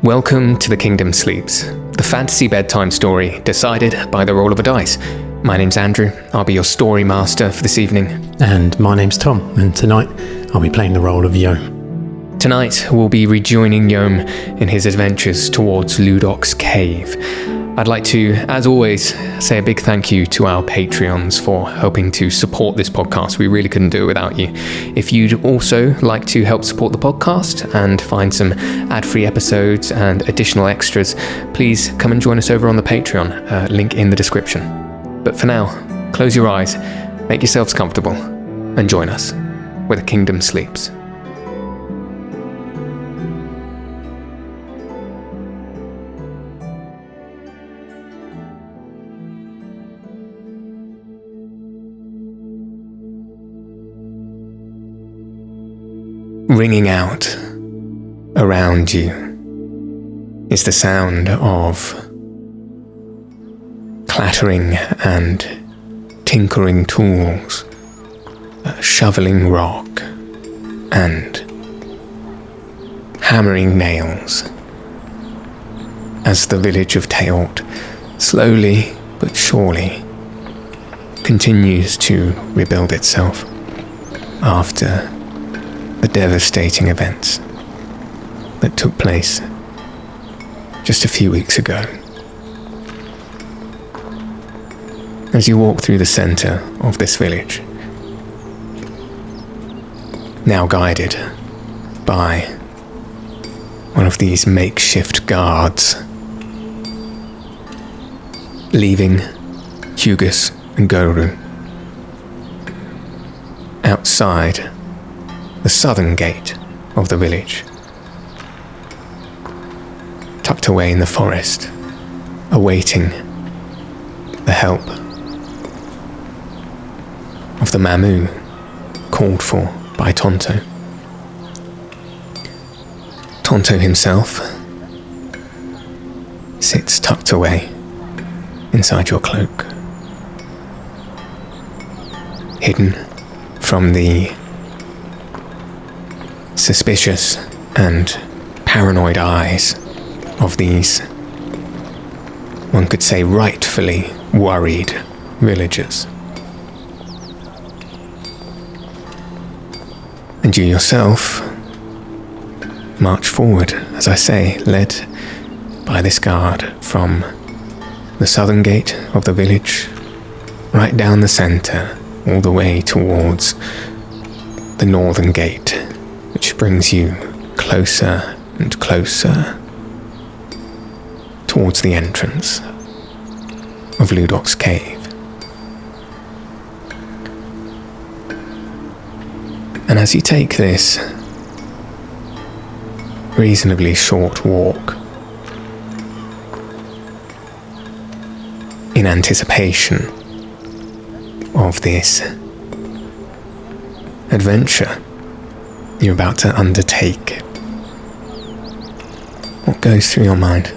Welcome to The Kingdom Sleeps, the fantasy bedtime story decided by the roll of a dice. My name's Andrew, I'll be your story master for this evening. And my name's Tom, and tonight I'll be playing the role of Yohm. Tonight we'll be rejoining Yohm in his adventures towards Lüdock's cave. I'd like to, as always, say a big thank you to our Patreons for helping to support this podcast. We really couldn't do it without you. If you'd also like to help support the podcast and find some ad-free episodes and additional extras, please come and join us over on the Patreon, link in the description. But for now, close your eyes, make yourselves comfortable, and join us where the kingdom sleeps. Ringing out around you is the sound of clattering and tinkering tools, shoveling rock and hammering nails as the village of Tysoe slowly but surely continues to rebuild itself after the devastating events that took place just a few weeks ago. As you walk through the center of this village, now guided by one of these makeshift guards, leaving Hugus and Goru outside the southern gate of the village, tucked away in the forest, awaiting the help of the Mamu called for by Tonto. Tonto himself sits tucked away inside your cloak, hidden from the suspicious and paranoid eyes of these, one could say, rightfully worried villagers. And you yourself march forward, as I say, led by this guard from the southern gate of the village, right down the center, all the way towards the northern gate, which brings you closer and closer towards the entrance of Lüdock's cave. And as you take this reasonably short walk in anticipation of this adventure you're about to undertake, what goes through your mind?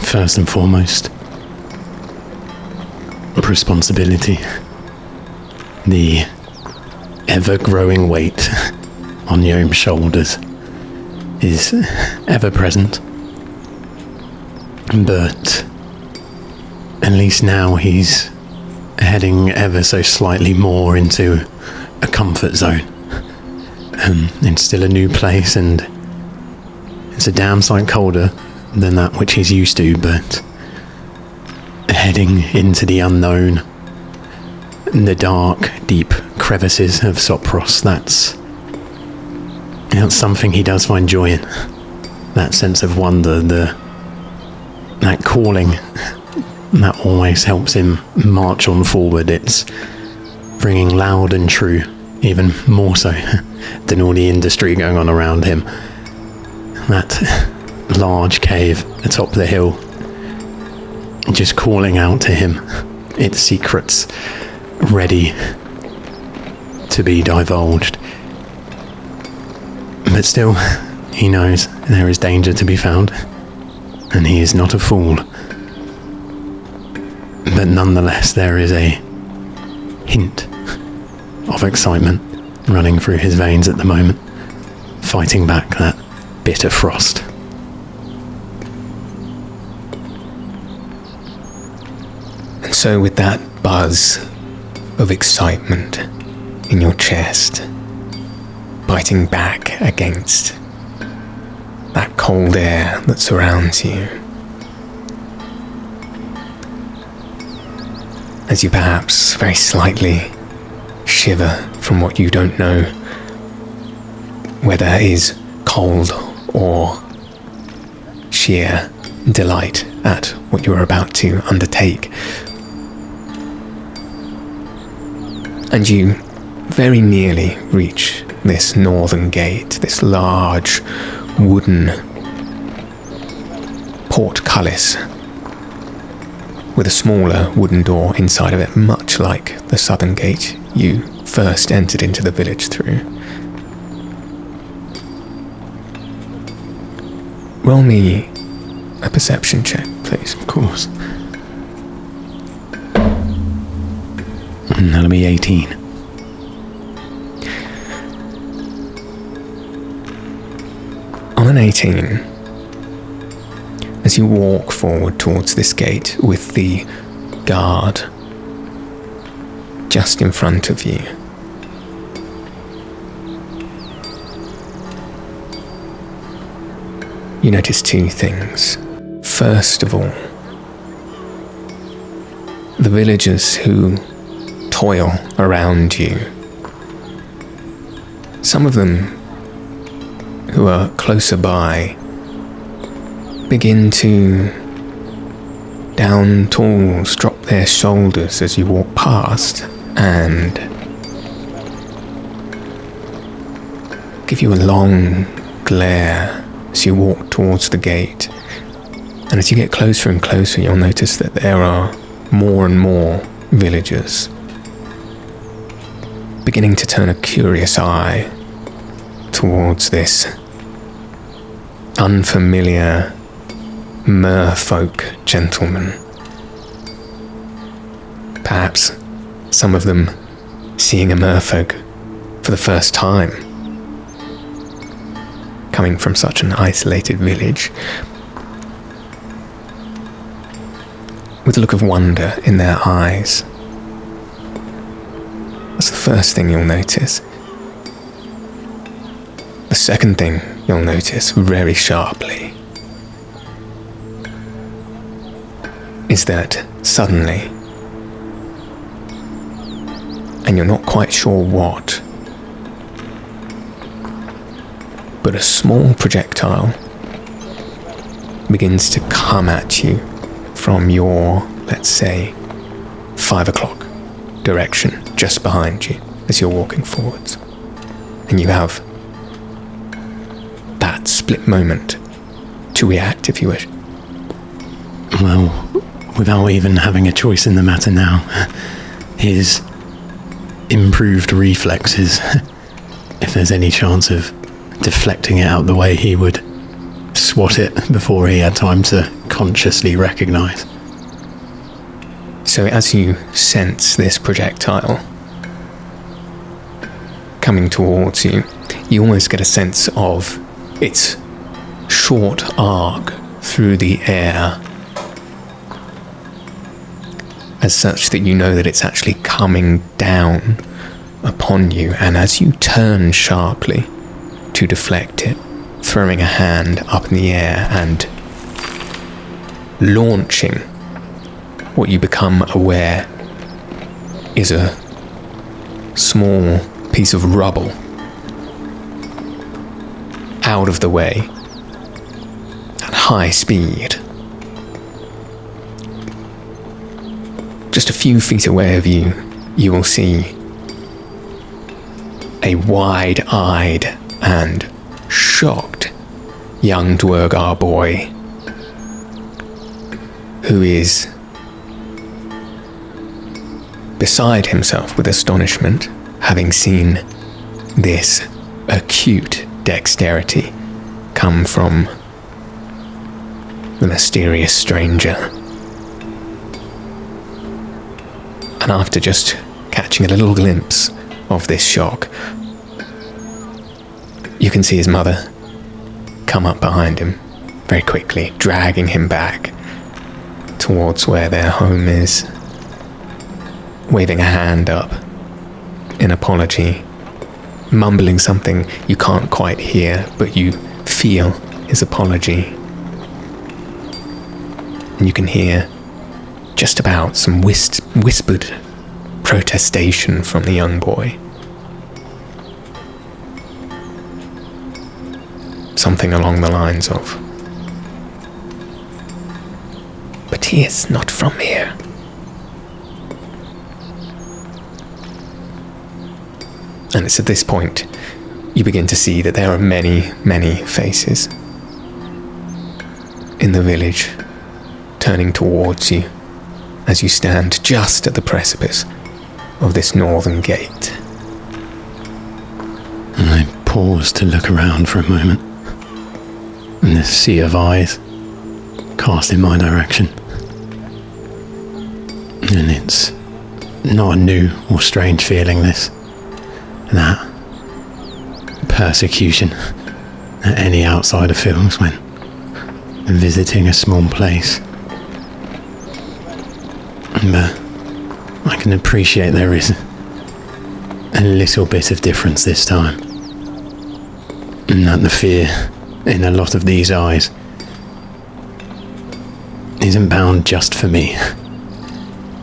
First and foremost, responsibility. The ever-growing weight on Yohm's shoulders is ever present. But at least now he's heading ever so slightly more into a comfort zone. It's still a new place, and it's a damn sight colder than that which he's used to, but heading into the unknown, the dark, deep crevices of Sopros, that's something he does find joy in. That sense of wonder, that calling, that always helps him march on forward. It's ringing loud and true, even more so than all the industry going on around him. That large cave atop the hill, just calling out to him, its secrets ready to be divulged. But still, he knows there is danger to be found, and he is not a fool. But nonetheless, there is a hint of excitement running through his veins at the moment, fighting back that bitter frost. And so with that buzz of excitement in your chest, biting back against that cold air that surrounds you, as you perhaps very slightly shiver from what you don't know whether is cold or sheer delight at what you're about to undertake. And you very nearly reach this northern gate, this large wooden portcullis with a smaller wooden door inside of it, much like the southern gate you first entered into the village through. Roll me a perception check, please. Of course. And that'll be 18. On an 18, as you walk forward towards this gate with the guard just in front of you, you notice two things. First of all, the villagers who toil around you, some of them who are closer by, begin to down tools, drop their shoulders as you walk past, and give you a long glare as you walk towards the gate. And as you get closer and closer, you'll notice that there are more and more villagers beginning to turn a curious eye towards this unfamiliar merfolk gentleman. Perhaps some of them seeing a merfolk for the first time, coming from such an isolated village, with a look of wonder in their eyes. That's the first thing you'll notice. The second thing you'll notice very sharply is that suddenly, and you're not quite sure what, but a small projectile begins to come at you from your, let's say, 5 o'clock direction, just behind you as you're walking forwards. And you have that split moment to react if you wish. Well, without even having a choice in the matter now, his improved reflexes, if there's any chance of deflecting it out the way, he would swat it before he had time to consciously recognise. So as you sense this projectile coming towards you, you almost get a sense of its short arc through the air, as such that you know that it's actually coming down upon you. And as you turn sharply to deflect it, throwing a hand up in the air and launching what you become aware is a small piece of rubble out of the way at high speed. Just a few feet away of you, you will see a wide-eyed and shocked young Dwergar boy who is beside himself with astonishment, having seen this acute dexterity come from the mysterious stranger. And after just catching a little glimpse of this shock, You can see his mother come up behind him very quickly, dragging him back towards where their home is, waving a hand up in apology, mumbling something you can't quite hear, but you feel his apology. And you can hear just about some whispered protestation from the young boy. Something along the lines of, "But he is not from here." And it's at this point you begin to see that there are many, many faces in the village turning towards you as you stand just at the precipice of this northern gate. And I pause to look around for a moment, and this sea of eyes cast in my direction. And it's not a new or strange feeling, this. That persecution that any outsider feels when visiting a small place. But I can appreciate there is a little bit of difference this time, and that the fear in a lot of these eyes isn't bound just for me,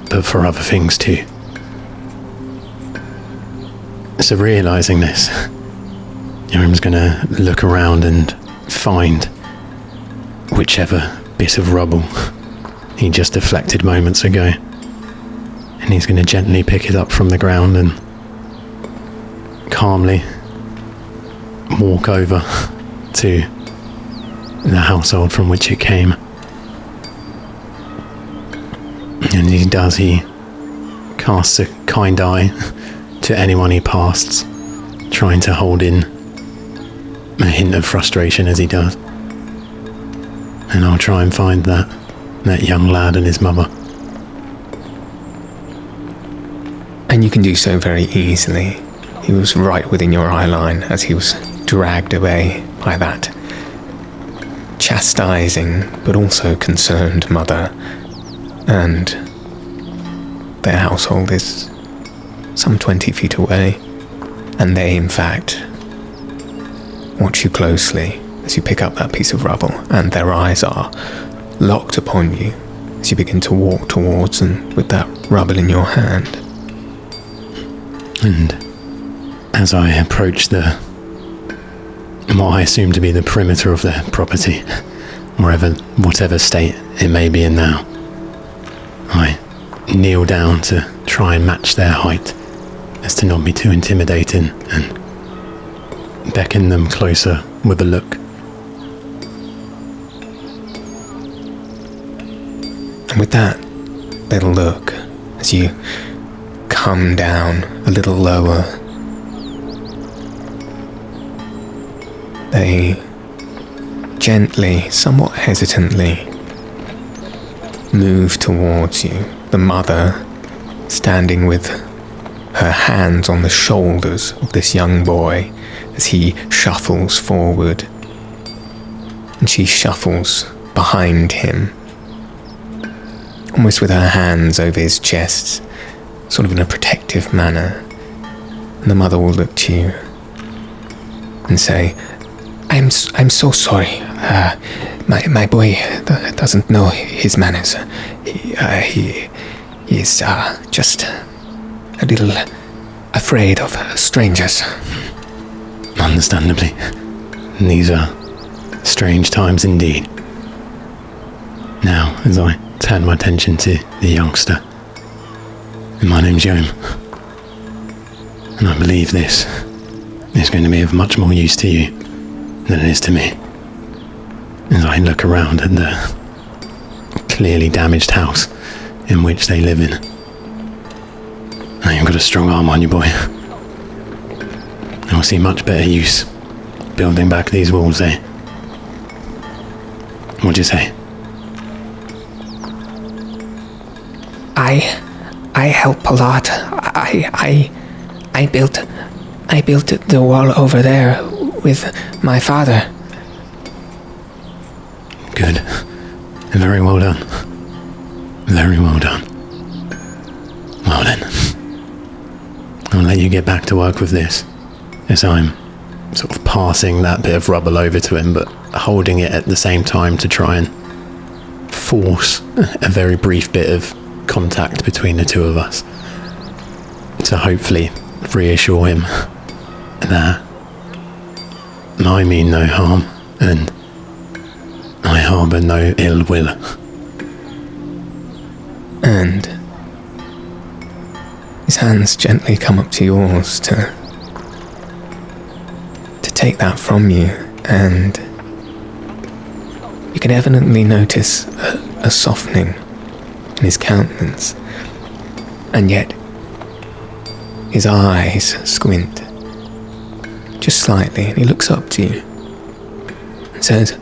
but for other things too. So realising this, Yoham's gonna look around and find whichever bit of rubble he just deflected moments ago, and he's gonna gently pick it up from the ground and calmly walk over to the household from which it came. And he casts a kind eye to anyone he passes, trying to hold in a hint of frustration as he does. And I'll try and find that young lad and his mother. And you can do so very easily. He was right within your eye line as he was dragged away by that chastising but also concerned mother, and their household is some 20 feet away, and they in fact watch you closely as you pick up that piece of rubble, and their eyes are locked upon you as you begin to walk towards them with that rubble in your hand. And as I approach what I assume to be the perimeter of their property, whatever state it may be in now, I kneel down to try and match their height as to not be too intimidating, and beckon them closer with a look. And with that little look, as you come down a little lower, they gently, somewhat hesitantly, move towards you, the mother standing with her hands on the shoulders of this young boy as he shuffles forward, and she shuffles behind him, almost with her hands over his chest, sort of in a protective manner. And the mother will look to you and say, I'm so sorry. My boy doesn't know his manners. He is just a little afraid of strangers." Understandably. These are strange times indeed. Now, as I turn my attention to the youngster, my name's Yohm, and I believe this is going to be of much more use to you than it is to me. As I look around at the clearly damaged house in which they live in. Now you've got a strong arm on you, boy. I'll see much better use building back these walls, eh? What'd you say? I help a lot. I built the wall over there with my father. Good. Very well done. Very well done. Well then, I'll let you get back to work with this, as I'm sort of passing that bit of rubble over to him, but holding it at the same time to try and force a very brief bit of contact between the two of us, to hopefully reassure him that I mean no harm and I harbour no ill will. And his hands gently come up to yours to take that from you, and you can evidently notice a softening in his countenance, and yet his eyes squint just slightly, and he looks up to you and says,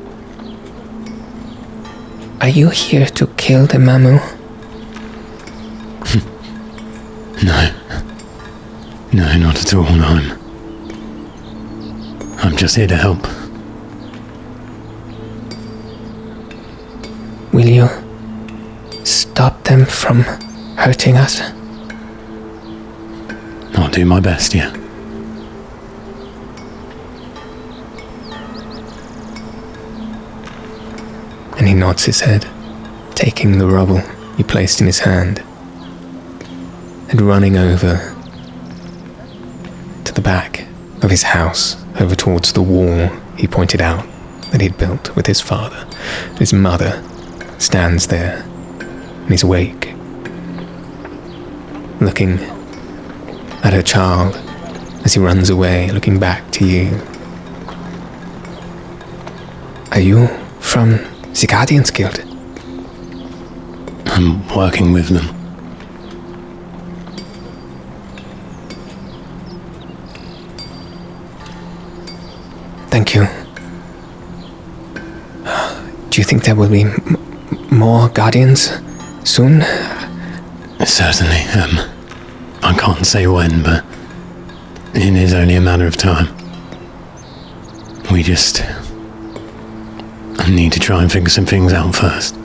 "Are you here to kill the Mamu?" No, not at all. I'm just here to help. Will you stop them from hurting us? I'll do my best, yeah. And he nods his head, taking the rubble you placed in his hand and running over to the back of his house, over towards the wall he pointed out that he'd built with his father. His mother stands there in his wake, looking at her child as he runs away, looking back to you. "Are you from the Guardians Guild?" I'm working with them. Thank you. Do you think there will be more Guardians soon? Certainly. I can't say when, but it is only a matter of time. We just need to try and figure some things out first.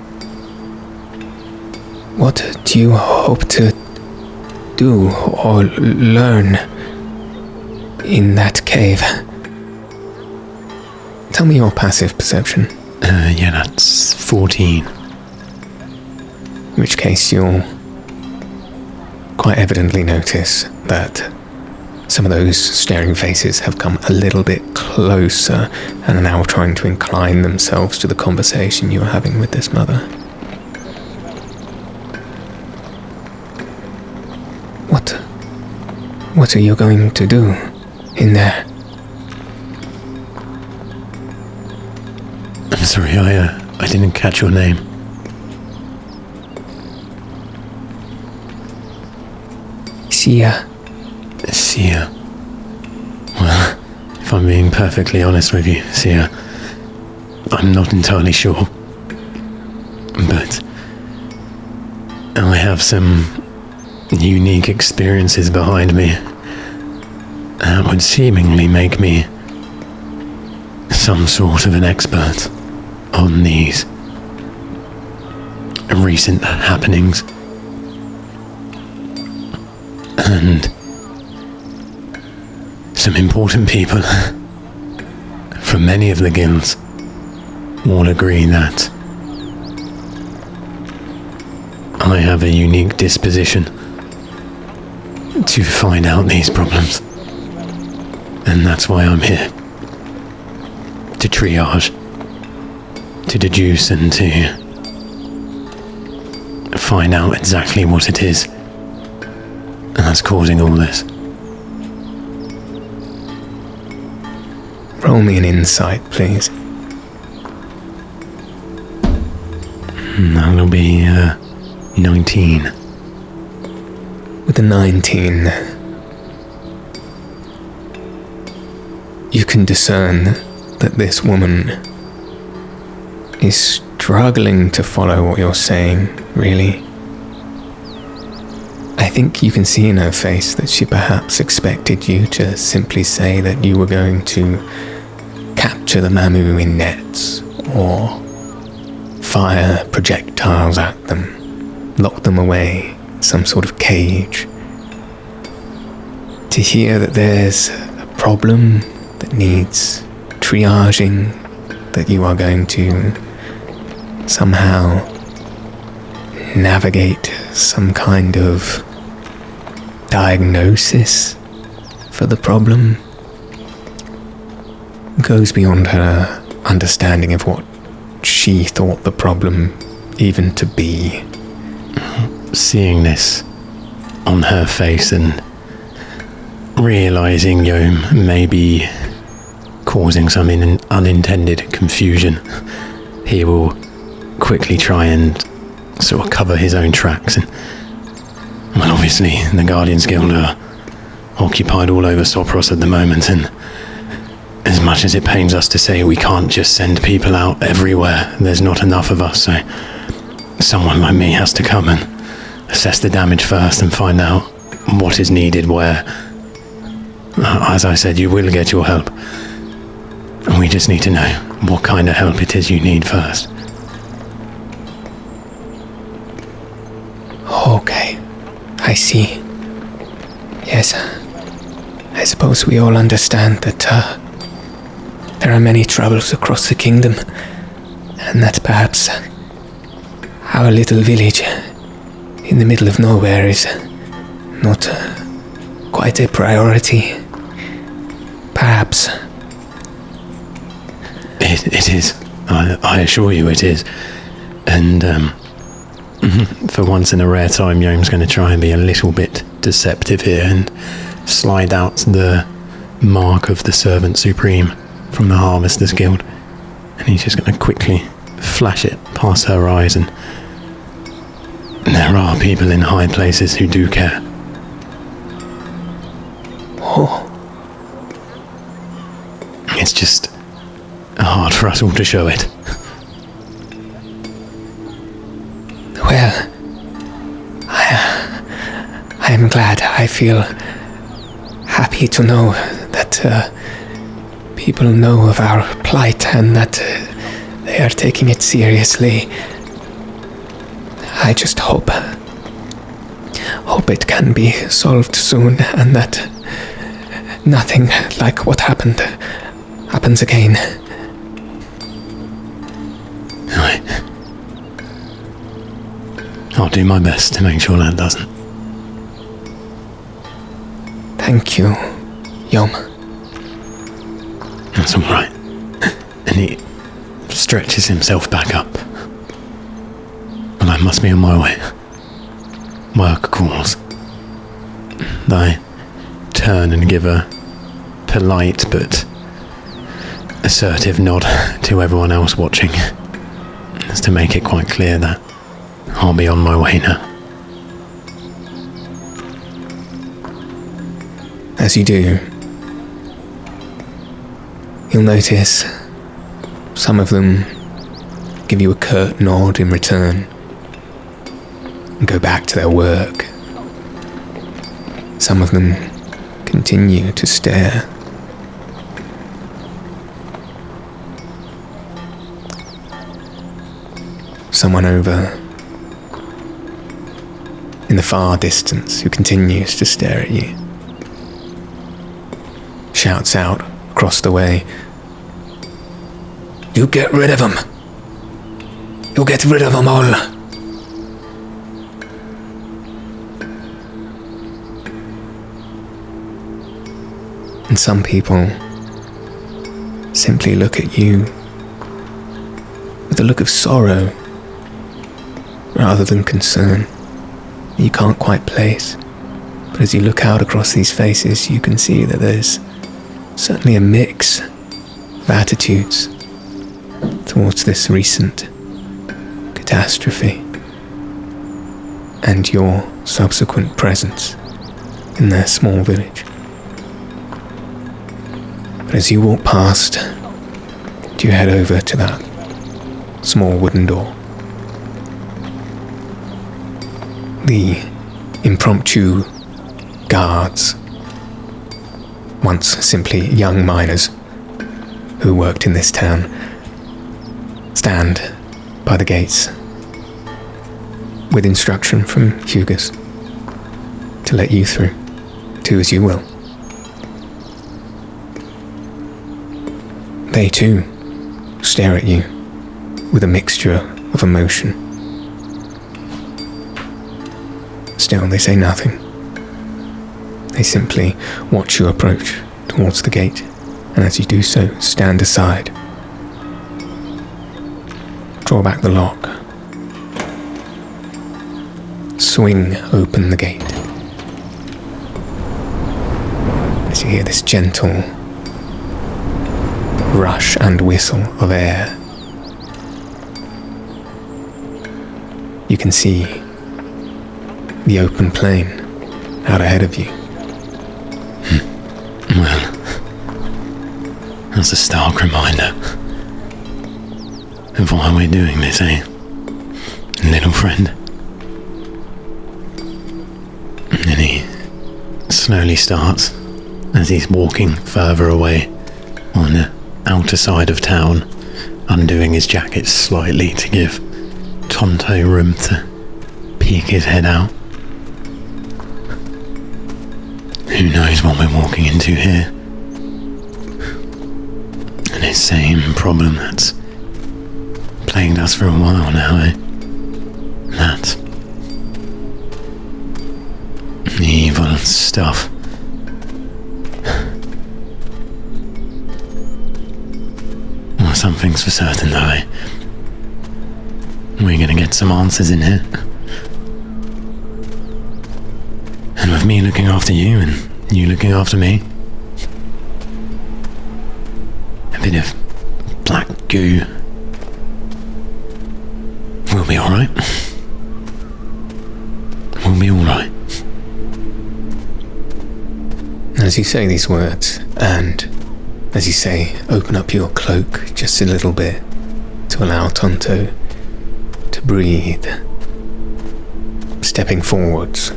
What do you hope to do or learn in that cave? Tell me your passive perception. Yeah, that's 14. In which case you'll quite evidently notice that some of those staring faces have come a little bit closer and are now trying to incline themselves to the conversation you are having with this mother. What are you going to do in there? I'm sorry, I didn't catch your name. Sia. Sia. Well, if I'm being perfectly honest with you, Sia, I'm not entirely sure. But I have some unique experiences behind me that would seemingly make me some sort of an expert on these recent happenings. And some important people from many of the guilds all agree that I have a unique disposition to find out these problems. And that's why I'm here. To triage, to deduce, and to find out exactly what it is that's causing all this. Roll me an insight, please. That'll be 19. With a 19, you can discern that this woman is struggling to follow what you're saying, really. I think you can see in her face that she perhaps expected you to simply say that you were going to capture the Mamu in nets, or fire projectiles at them, lock them away in some sort of cage. To hear that there's a problem that needs triaging, that you are going to somehow navigate some kind of diagnosis for the problem, goes beyond her understanding of what she thought the problem even to be. Seeing this on her face and realising Yohm may be causing some unintended confusion, he will quickly try and sort of cover his own tracks. And, well, obviously the Guardians Guild are occupied all over Sopros at the moment, and as much as it pains us to say, we can't just send people out everywhere. There's not enough of us, so someone like me has to come and assess the damage first and find out what is needed where. As I said, you will get your help. And we just need to know what kind of help it is you need first. Okay, I see. Yes, I suppose we all understand that there are many troubles across the kingdom, and that perhaps our little village in the middle of nowhere is not quite a priority. Perhaps. It is. I assure you it is. And for once in a rare time, Yohm's going to try and be a little bit deceptive here and slide out the mark of the Servant Supreme from the Harvesters Guild. And he's just going to quickly flash it past her eyes, and there are people in high places who do care. Oh. It's just hard for us all to show it. Well, I am glad. I feel happy to know that people know of our plight and that they are taking it seriously. I just hope it can be solved soon, and that nothing like what happens again. I'll do my best to make sure that doesn't. Thank you, Yohm. That's all right. And he stretches himself back up. Well, I must be on my way. Work calls. I turn and give a polite but assertive nod to everyone else watching, as to make it quite clear that I'll be on my way now. As you do, you'll notice some of them give you a curt nod in return and go back to their work. Some of them continue to stare. Someone over in the far distance who continues to stare at you shouts out across the way, "You get rid of them! You get rid of them all!" And some people simply look at you with a look of sorrow rather than concern you can't quite place. But as you look out across these faces, you can see that there's certainly a mix of attitudes towards this recent catastrophe and your subsequent presence in their small village. But as you walk past, you head over to that small wooden door. The impromptu guards, once simply young miners, who worked in this town stand by the gates with instruction from Hugus to let you through. Do as you will. They too stare at you with a mixture of emotion. Still, they say nothing. They simply watch you approach towards the gate, and as you do so, stand aside. Draw back the lock. Swing open the gate. As you hear this gentle rush and whistle of air, you can see the open plain out ahead of you. Well, that's a stark reminder of why we're doing this, eh, little friend? And he slowly starts, as he's walking further away on the outer side of town, undoing his jacket slightly to give Tonto room to peek his head out. Who knows what we're walking into here? And the same problem that's plagued us for a while now, eh? That evil stuff. Well, something's for certain though, eh? We're gonna get some answers in here. And with me looking after you and you looking after me, a bit of black goo, we'll be alright. We'll be alright. As you say these words, and as you say, open up your cloak just a little bit to allow Tonto to breathe, stepping forwards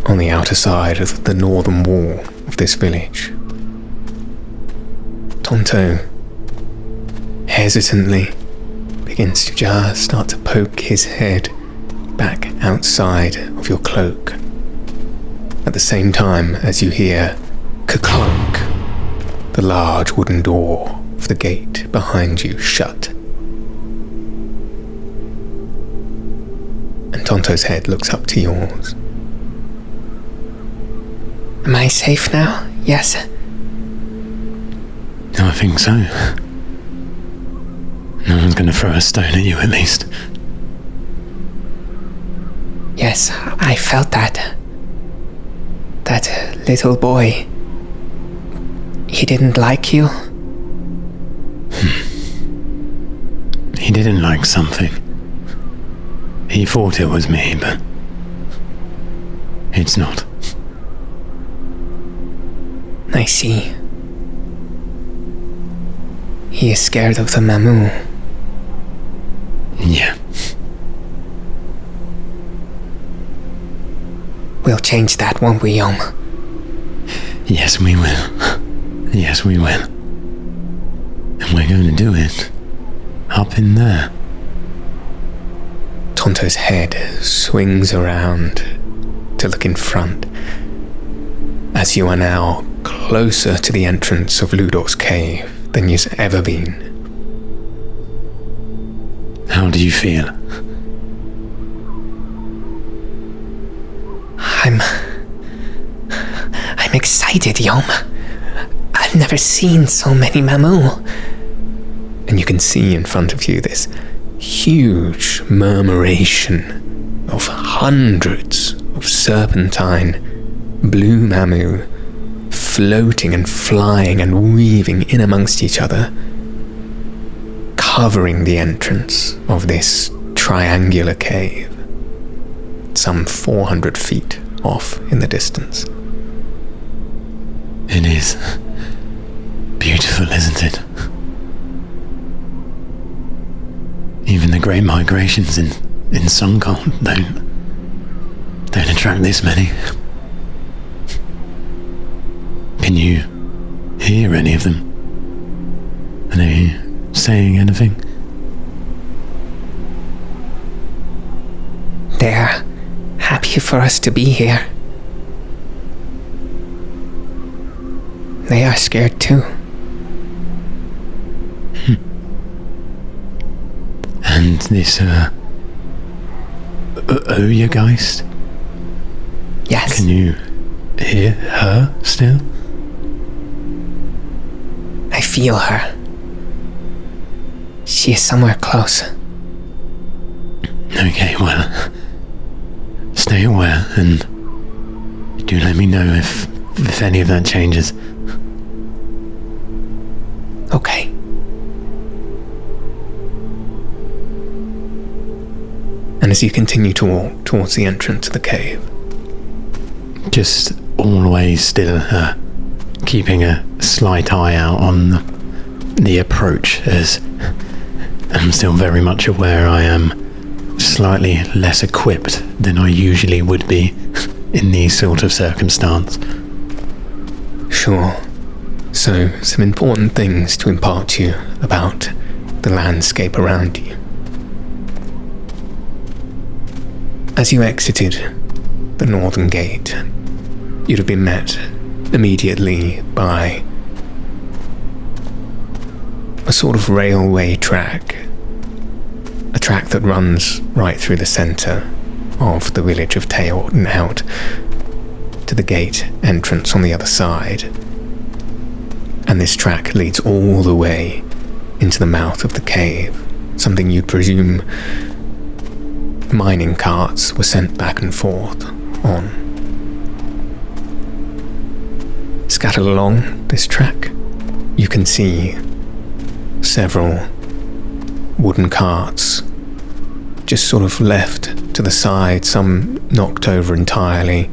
on the outer side of the northern wall of this village. Tonto hesitantly begins to just start to poke his head back outside of your cloak, at the same time as you hear ka-clunk, the large wooden door of the gate behind you shut. And Tonto's head looks up to yours. Am I safe now? Yes. I think so. No one's gonna throw a stone at you, at least. Yes, I felt that. That little boy. He didn't like you? He didn't like something. He thought it was me, but it's not. I see. He is scared of the Mamu. Yeah. We'll change that, won't we, Yohm? Yes, we will. Yes, we will. And we're going to do it up in there. Tonto's head swings around to look in front, as you are now closer to the entrance of Lüdock's cave than you've ever been. How do you feel? I'm excited, Yohm. I've never seen so many Mamu. And you can see in front of you this huge murmuration of hundreds of serpentine blue Mamu floating and flying and weaving in amongst each other, covering the entrance of this triangular cave, some 400 feet off in the distance. It is beautiful, isn't it? Even the great migrations in Suncon don't attract this many. Can you hear any of them? Are they saying anything? They're happy for us to be here. They are scared too. And this, Oyageist? Yes. Can you hear her still? I feel her. She is somewhere close. Okay, well, stay aware and do let me know if any of that changes. Okay. And as you continue to walk towards the entrance to the cave, just always still keeping a slight eye out on the approach, as I'm still very much aware I am slightly less equipped than I usually would be in these sort of circumstance. Sure. So, some important things to impart to you about the landscape around you. As you exited the northern gate, you'd have been met immediately by a sort of railway track. A track that runs right through the centre of the village of Tysoe and out to the gate entrance on the other side. And this track leads all the way into the mouth of the cave, something you'd presume mining carts were sent back and forth on. Scattered along this track, you can see several wooden carts just sort of left to the side, some knocked over entirely,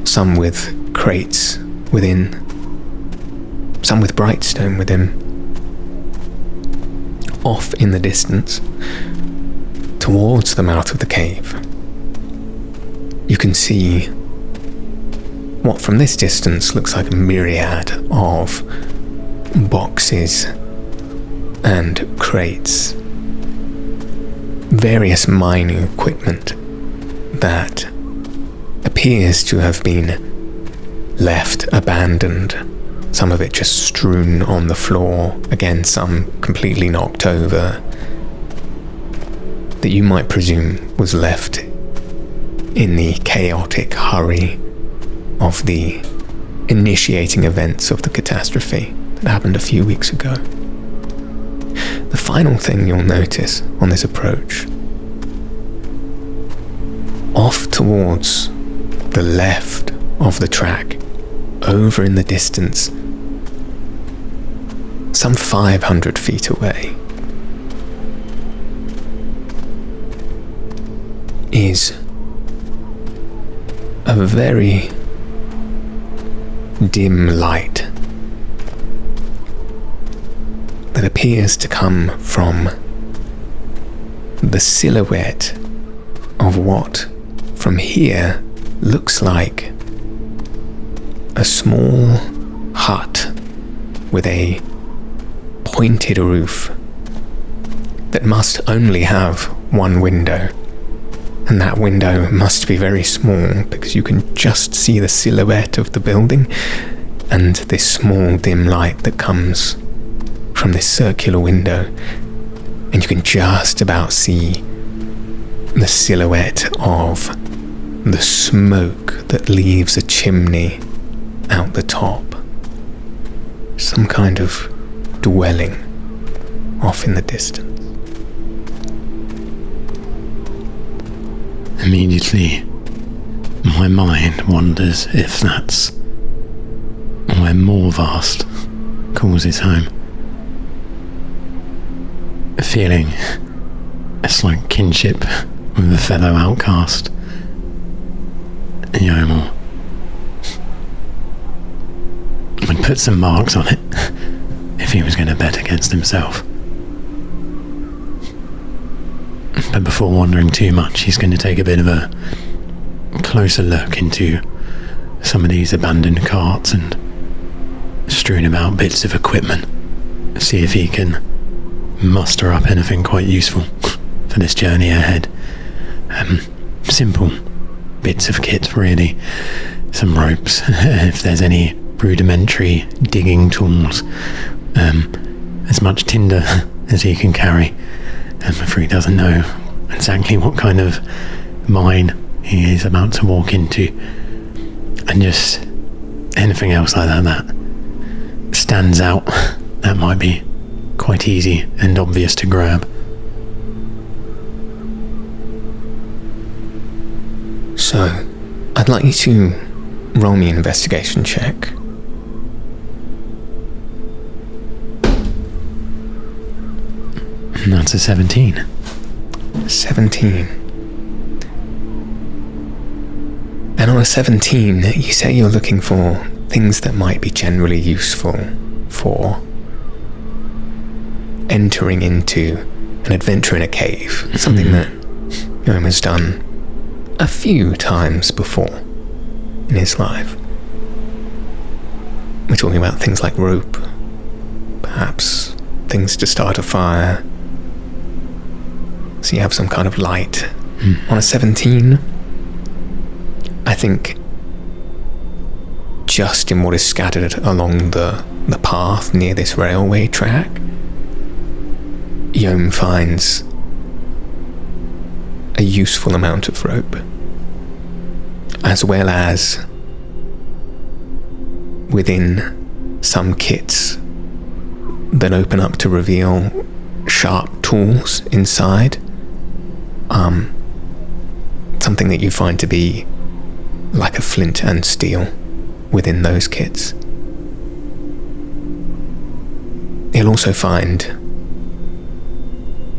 some with crates within, some with brightstone within. Off in the distance, towards the mouth of the cave, you can see what from this distance looks like a myriad of boxes and crates, various mining equipment that appears to have been left abandoned, some of it just strewn on the floor, again some completely knocked over, that you might presume was left in the chaotic hurry of the initiating events of the catastrophe that happened a few weeks ago. The final thing you'll notice on this approach, off towards the left of the track, over in the distance, some 500 feet away, is a very dim light that appears to come from the silhouette of what from here looks like a small hut with a pointed roof that must only have one window. And that window must be very small because you can just see the silhouette of the building and this small dim light that comes from this circular window, and you can just about see the silhouette of the smoke that leaves a chimney out the top. Some kind of dwelling off in the distance. Immediately, my mind wonders if that's where Morvast calls his home. Feeling a slight kinship with a fellow outcast, Yohm would put some marks on it if he was going to bet against himself. But before wandering too much, he's going to take a bit of a closer look into some of these abandoned carts and strewn about bits of equipment see if he can muster up anything quite useful for this journey ahead. Simple bits of kit, really. Some ropes, if there's any rudimentary digging tools. As much tinder as he can carry. If he doesn't know exactly what kind of mine he is about to walk into. And just anything else like that stands out, that might be quite easy and obvious to grab. So, I'd like you to roll me an investigation check. And that's a 17. 17. And on a 17, you say you're looking for things that might be generally useful for entering into an adventure in a cave. Something that Yohm has done a few times before in his life. We're talking about things like rope, perhaps things to start a fire, so you have some kind of light. On a 17, I think just in what is scattered along the path near this railway track, Yohm finds a useful amount of rope, as well as within some kits that open up to reveal sharp tools inside. Something that you find to be like a flint and steel within those kits. You'll also find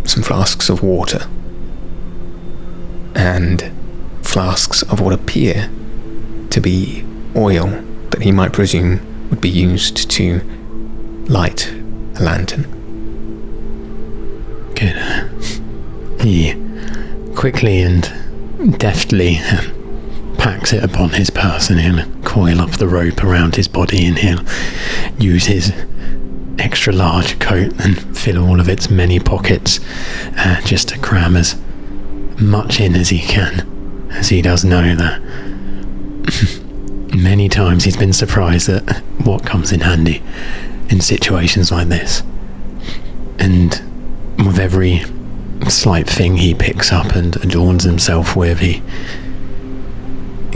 some flasks of water and flasks of what appear to be oil that he might presume would be used to light a lantern. Good. He quickly and deftly packs it upon his person. He'll coil up the rope around his body and he'll use his extra large coat and fill all of its many pockets just to cram as much in as he can, as he does know that many times he's been surprised at what comes in handy in situations like this. And with every slight thing he picks up and adorns himself with, he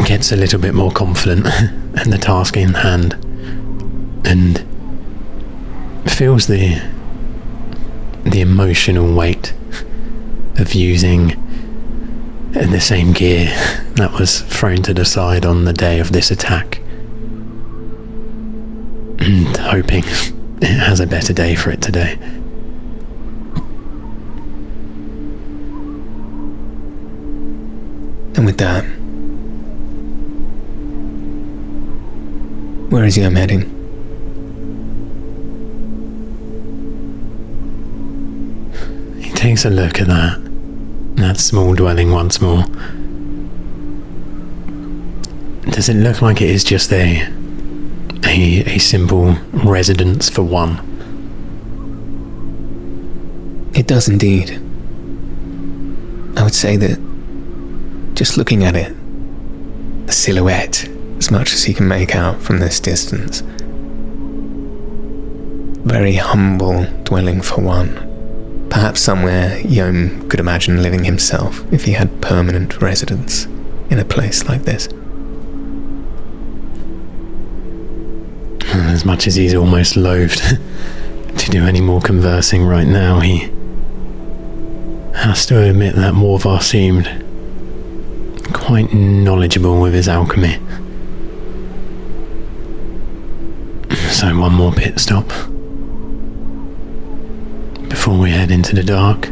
gets a little bit more confident in the task in hand and feels the emotional weight of using the same gear that was thrown to the side on the day of this attack, and hoping it has a better day for it today. And with that, where is Yohm heading? He takes a look at that small dwelling once more. Does it look like it is just a simple residence for one? It does indeed. I would say that just looking at it, the silhouette, as much as he can make out from this distance, very humble dwelling for one. Perhaps somewhere Yohm could imagine living himself if he had permanent residence in a place like this. As much as he's almost loathed to do any more conversing right now, he has to admit that Morvar seemed quite knowledgeable with his alchemy. So one more pit stop before we head into the dark.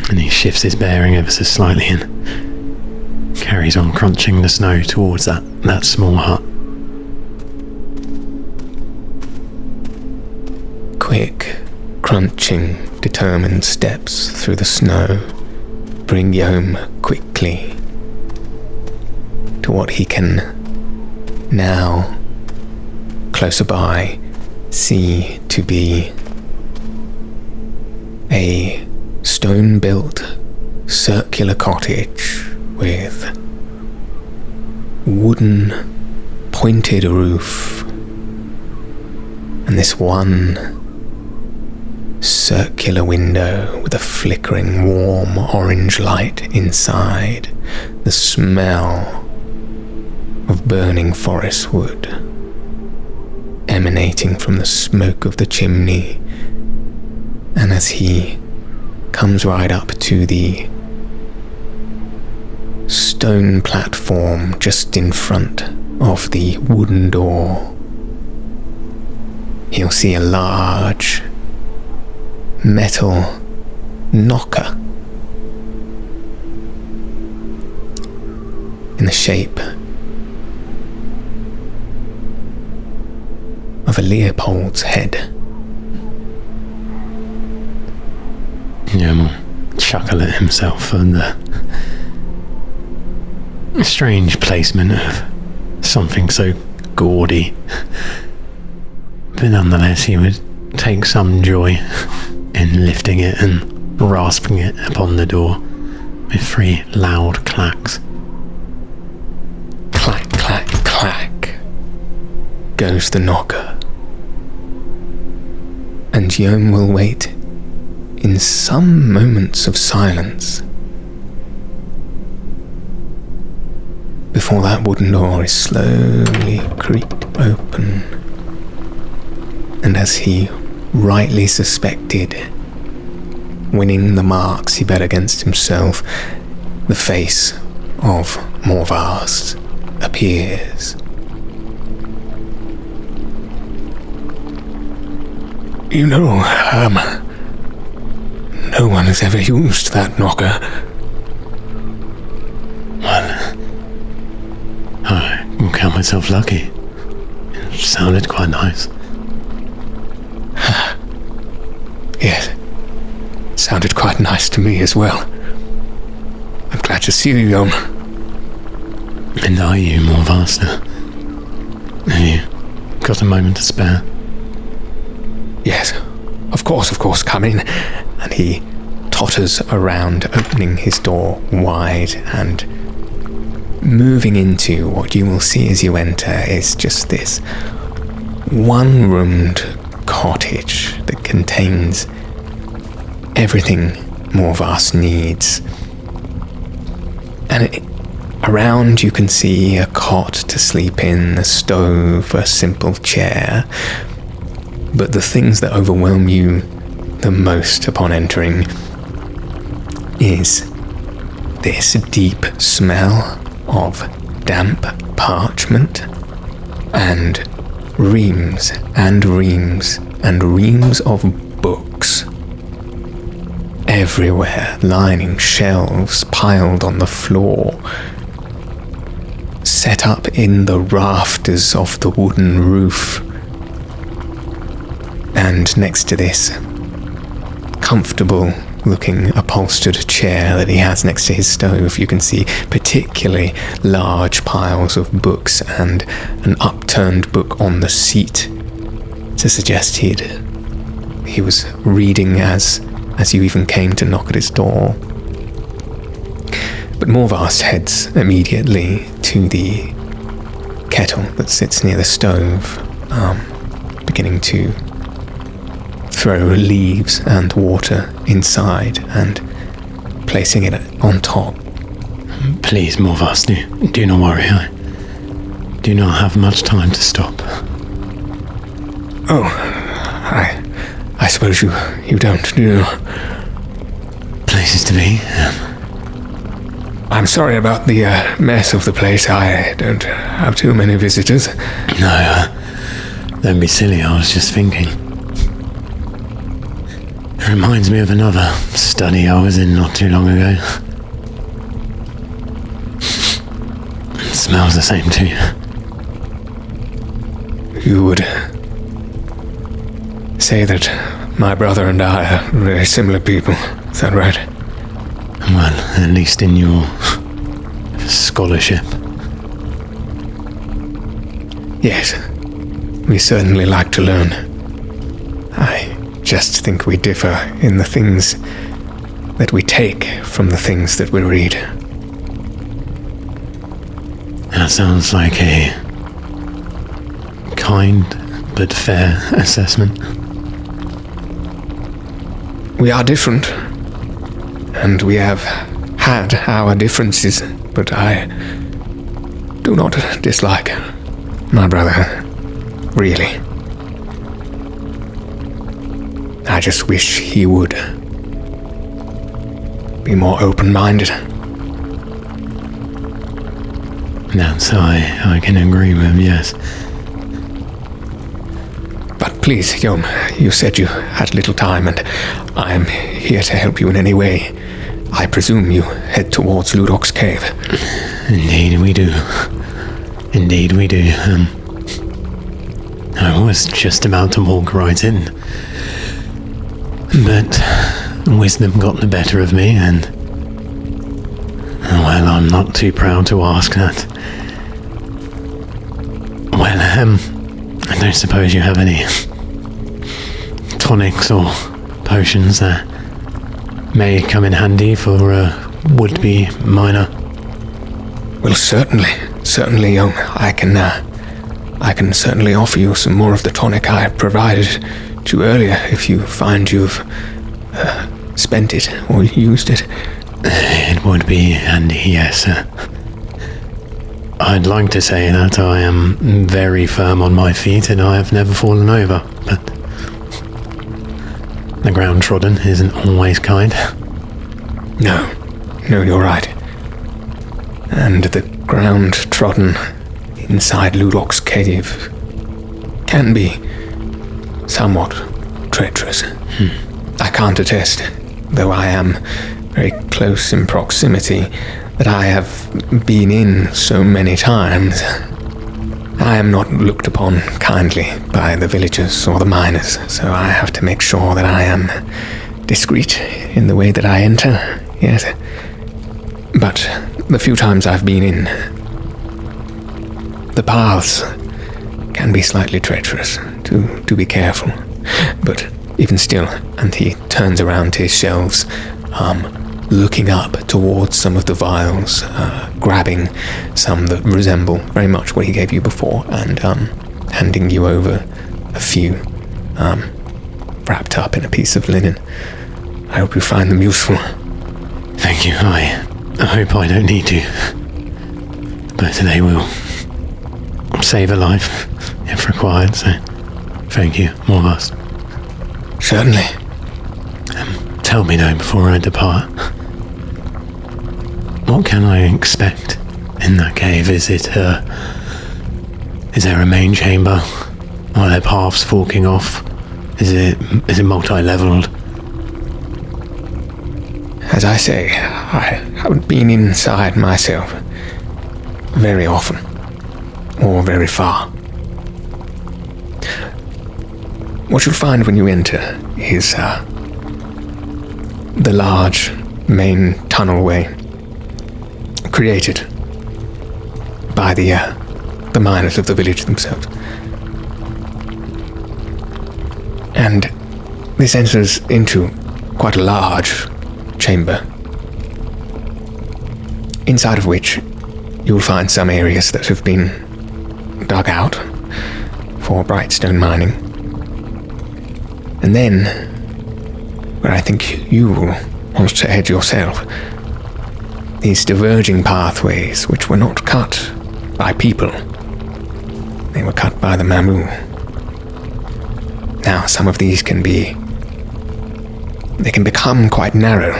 And he shifts his bearing ever so slightly and carries on crunching the snow towards that small hut. Quick, crunching, determined steps through the snow bring Yohm quickly to what he can now closer by see to be a stone-built circular cottage with wooden pointed roof and this one circular window with a flickering warm orange light inside, the smell of burning forest wood emanating from the smoke of the chimney. And as he comes right up to the stone platform just in front of the wooden door, he'll see a large metal knocker in the shape of a Leopold's head. Yohm will chuckle at himself for the strange placement of something so gaudy, but nonetheless he would take some joy in lifting it and rasping it upon the door with 3 loud clacks. Clack, clack, clack goes the knocker, and Yohm will wait in some moments of silence before that wooden door is slowly creaked open, and as he rightly suspected, winning the marks he bet against himself, the face of Morvast appears. You know, no one has ever used that knocker. Well, I will count myself lucky. It sounded quite nice. Yes, sounded quite nice to me as well. I'm glad to see you, Yohm. And are you, Morvast? Have you got a moment to spare? Yes, of course, come in. And he totters around, opening his door wide and moving into what you will see as you enter is just this one-roomed cottage that contains everything Morvast needs. And around you can see a cot to sleep in, a stove, a simple chair. But the things that overwhelm you the most upon entering is this deep smell of damp parchment and reams and reams and reams of books everywhere, lining shelves piled on the floor, set up in the rafters of the wooden roof. And next to this comfortable looking upholstered chair that he has next to his stove, you can see particularly large piles of books and an upturned book on the seat to suggest he was reading as you even came to knock at his door. But Morvast heads immediately to the kettle that sits near the stove, beginning to throw leaves and water inside and placing it on top. Please, Morvast, do not worry. I do not have much time to stop. Oh, I suppose you don't, do you? Places to be. I'm sorry about the mess of the place. I don't have too many visitors. No, don't be silly. I was just thinking. It reminds me of another study I was in not too long ago. It smells the same too. You would say that my brother and I are very similar people. Is that right? Well, at least in your scholarship. Yes. We certainly like to learn. I just think we differ in the things that we take from the things that we read. That sounds like a kind but fair assessment. We are different, and we have had our differences, but I do not dislike my brother, really. I just wish he would be more open-minded. That's I can agree with, yes. But please, Yohm, you said you had little time, and I am here to help you in any way. I presume you head towards Lüdock's cave. Indeed we do. Indeed we do. I was just about to walk right in, but wisdom got the better of me, and well, I'm not too proud to ask that. Well, I don't suppose you have any tonics or potions that may come in handy for a would-be miner. Well, certainly, Yohm. I can certainly offer you some more of the tonic I provided to you earlier if you find you've spent it or used it. It would be handy, yes. I'd like to say that I am very firm on my feet and I have never fallen over, but the ground trodden isn't always kind. No, you're right. And the ground trodden inside Lüdock's cave can be somewhat treacherous. I can't attest, though I am very close in proximity, that I have been in so many times. I am not looked upon kindly by the villagers or the miners, so I have to make sure that I am discreet in the way that I enter, yes. But the few times I've been in, the paths can be slightly treacherous, to be careful. But even still, and he turns around to his shelves, looking up towards some of the vials, grabbing some that resemble very much what he gave you before, and handing you over a few, wrapped up in a piece of linen. I hope you find them useful. Thank you. I hope I don't need to, but they will save a life if required, so thank you, Morgas. Certainly. Tell me though, before I depart, what can I expect in that cave? Is there a main chamber? Are there paths forking off? Is it multi-leveled? As I say, I haven't been inside myself very often, or very far. What you'll find when you enter is the large main tunnelway created by the miners of the village themselves. And this enters into quite a large chamber, inside of which you'll find some areas that have been dug out for brightstone mining. And then, where I think you will want to head yourself, these diverging pathways which were not cut by people. They were cut by the Mamu. Now, some of these can become quite narrow,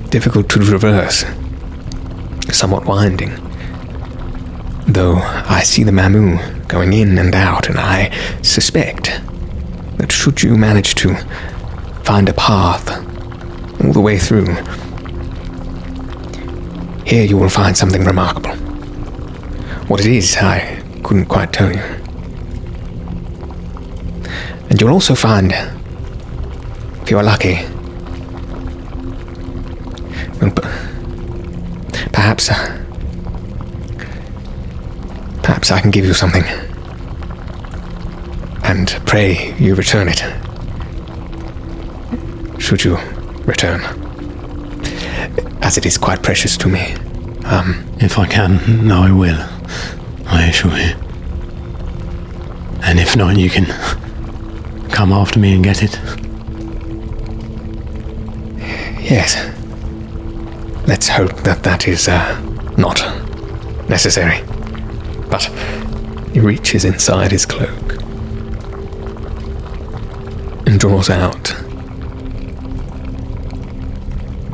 difficult to traverse, somewhat winding. Though I see the Mamu going in and out, and I suspect that should you manage to find a path all the way through, here you will find something remarkable. What it is, I couldn't quite tell you. And you'll also find, if you are lucky, well, perhaps I can give you something. and pray you return it. Should you return, as it is quite precious to me. If I can, no, I will. I assure you. And if not, you can come after me and get it. Yes. Let's hope that is not necessary. But he reaches inside his cloak and draws out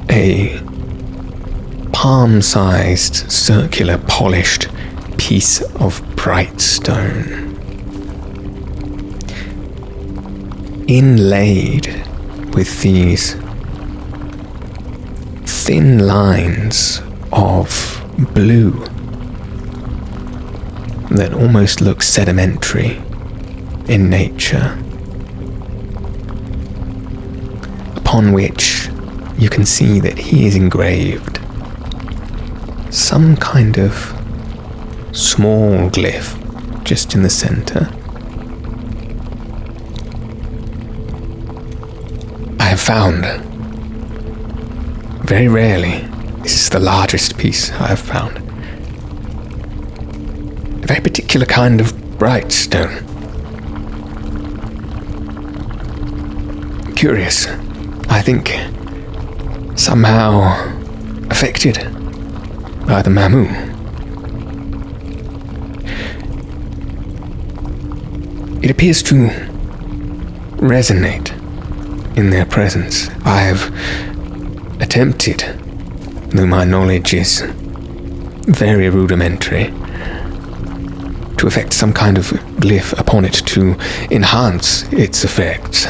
a palm-sized, circular, polished piece of bright stone, inlaid with these thin lines of blue that almost look sedimentary in nature, upon which you can see that he is engraved some kind of small glyph just in the center. I have found, very rarely, this is the largest piece I have found, a very particular kind of bright stone. Curious, I think somehow affected by the Mamu. It appears to resonate in their presence. I have attempted, though my knowledge is very rudimentary, to effect some kind of glyph upon it to enhance its effects.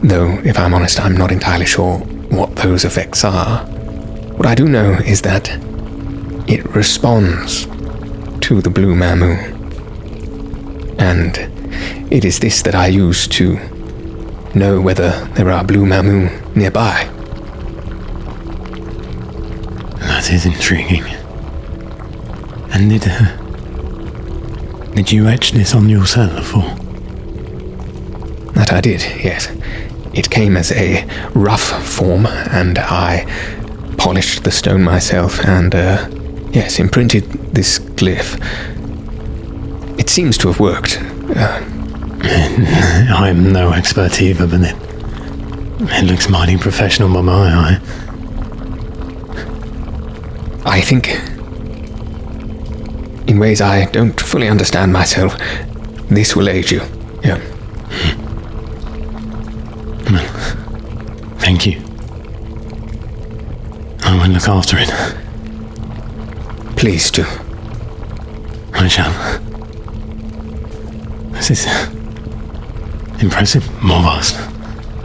Though, if I'm honest, I'm not entirely sure what those effects are. What I do know is that it responds to the blue Mamu, and it is this that I use to know whether there are blue Mamu nearby. That is intriguing. And did you etch this on yourself, or? That I did, yes. It came as a rough form, and I polished the stone myself and, yes, imprinted this glyph. It seems to have worked. I'm no expert either, but it looks mighty professional by my eye. I think, in ways I don't fully understand myself, this will aid you. Yeah. Well, thank you. I will look after it. Please do. I shall. This is impressive, more vast.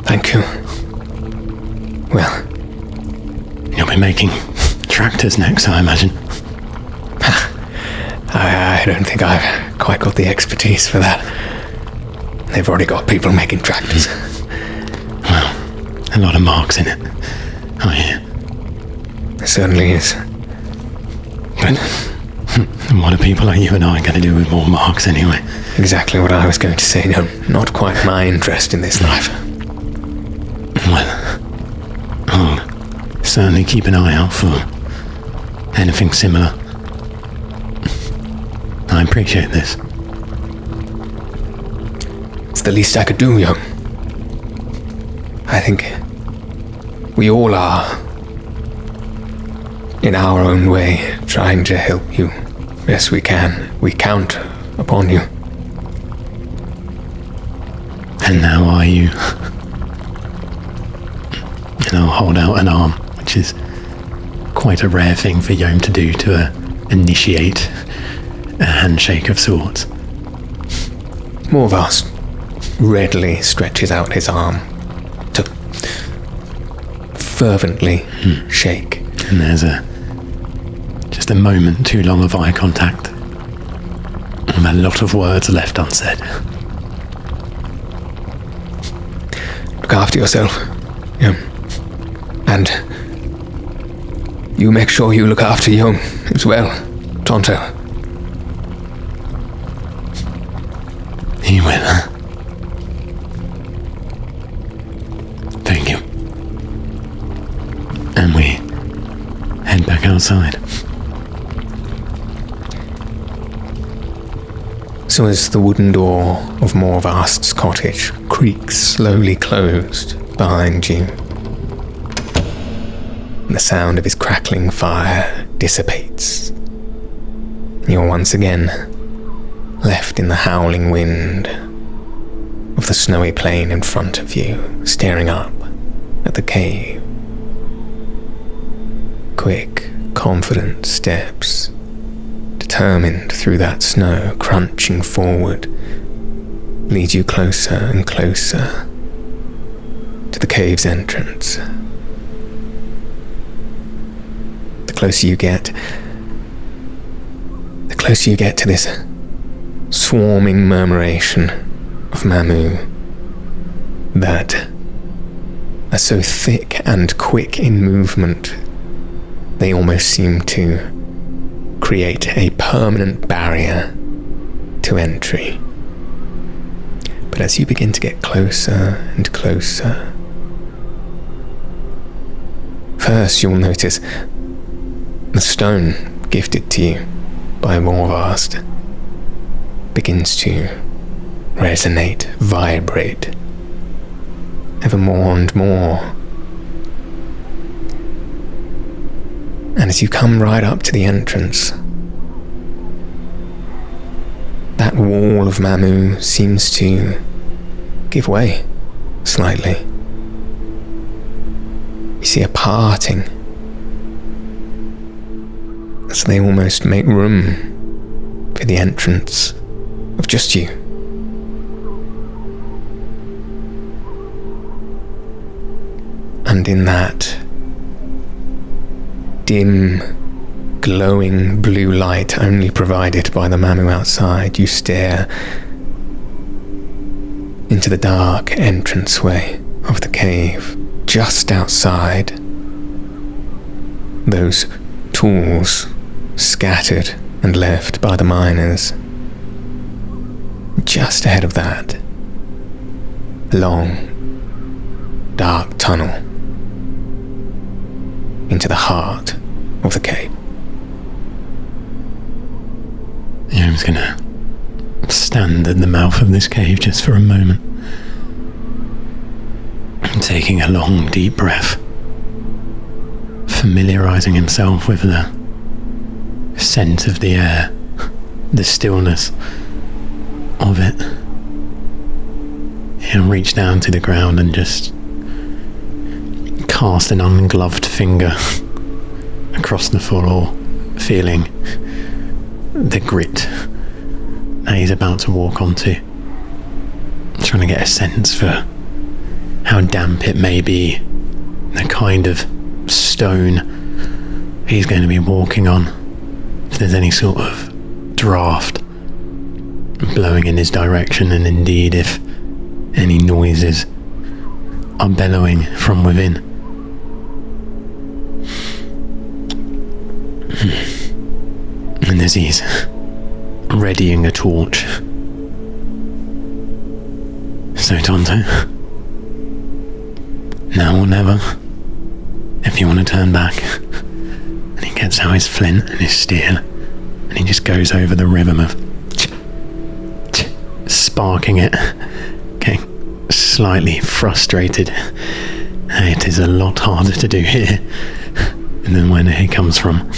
Thank you. Well, you'll be making tractors next, I imagine. I don't think I've quite got the expertise for that. They've already got people making tractors. Well, a lot of marks in it, I hear. There certainly is. But what are people like you and I going to do with more marks anyway? Exactly what I was going to say. No, not quite my interest in this life. Well, I'll certainly keep an eye out for anything similar. I appreciate this. It's the least I could do, Yohm. I think we all are, in our own way, trying to help you best we can. We count upon you. And now are you? And I'll hold out an arm, which is quite a rare thing for Yohm to do, to initiate a handshake of sorts. Morvas readily stretches out his arm to fervently shake. And there's just a moment too long of eye contact, and a lot of words left unsaid. Look after yourself, Yohm. And you make sure you look after Yohm as well, Tonto. You will. Thank you. And we head back outside. So as the wooden door of Morvast's cottage creaks slowly closed behind you, and the sound of his crackling fire dissipates, you're once again left in the howling wind of the snowy plain in front of you, staring up at the cave. Quick, confident steps, determined through that snow, crunching forward, lead you closer and closer to the cave's entrance. The closer you get to this swarming murmuration of Mamu that are so thick and quick in movement, they almost seem to create a permanent barrier to entry. But as you begin to get closer and closer, first you'll notice the stone gifted to you by Morvast begins to resonate, vibrate ever more and more. And as you come right up to the entrance, that wall of Mamu seems to give way slightly. You see a parting, as they almost make room for the entrance of just you. And in that dim, glowing blue light only provided by the Mamu outside, you stare into the dark entranceway of the cave. Just outside, those tools scattered and left by the miners. Just ahead of that, a long, dark tunnel into the heart of the cave. Yoam's gonna stand at the mouth of this cave just for a moment, taking a long, deep breath, familiarizing himself with the scent of the air, the stillness of it. He'll reach down to the ground and just cast an ungloved finger across the floor, feeling the grit that he's about to walk onto, trying to get a sense for how damp it may be, the kind of stone he's going to be walking on, if there's any sort of draft blowing in his direction, and indeed if any noises are bellowing from within. And as he's readying a torch, so Tonto, now or never, if you want to turn back. And he gets out his flint and his steel, and he just goes over the rhythm of sparking it, getting slightly frustrated. It is a lot harder to do here than when he comes from.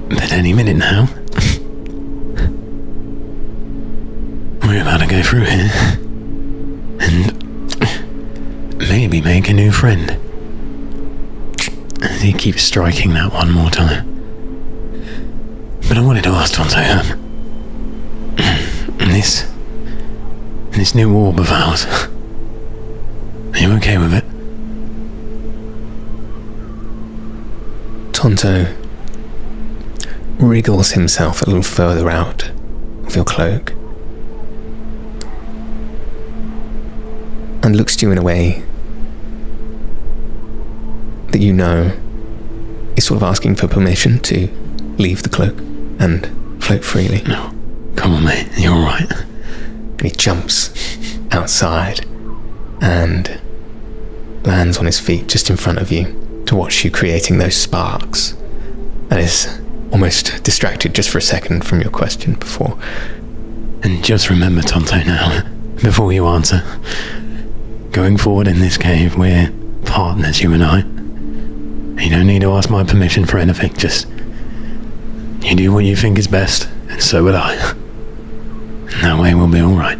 But any minute now, we're about to go through here and maybe make a new friend. And he keeps striking that one more time. But I wanted to ask Tonto, this new orb of ours, are you okay with it? Tonto wriggles himself a little further out of your cloak and looks to you in a way that you know is sort of asking for permission to leave the cloak and float freely. No. Come on, mate, you're alright. He jumps outside and lands on his feet just in front of you to watch you creating those sparks, and is almost distracted just for a second from your question before. And just remember, Tonto, now, before you answer, going forward in this cave, we're partners, you and I. You don't need to ask my permission for anything, just you do what you think is best, and so will I. And that way we'll be alright.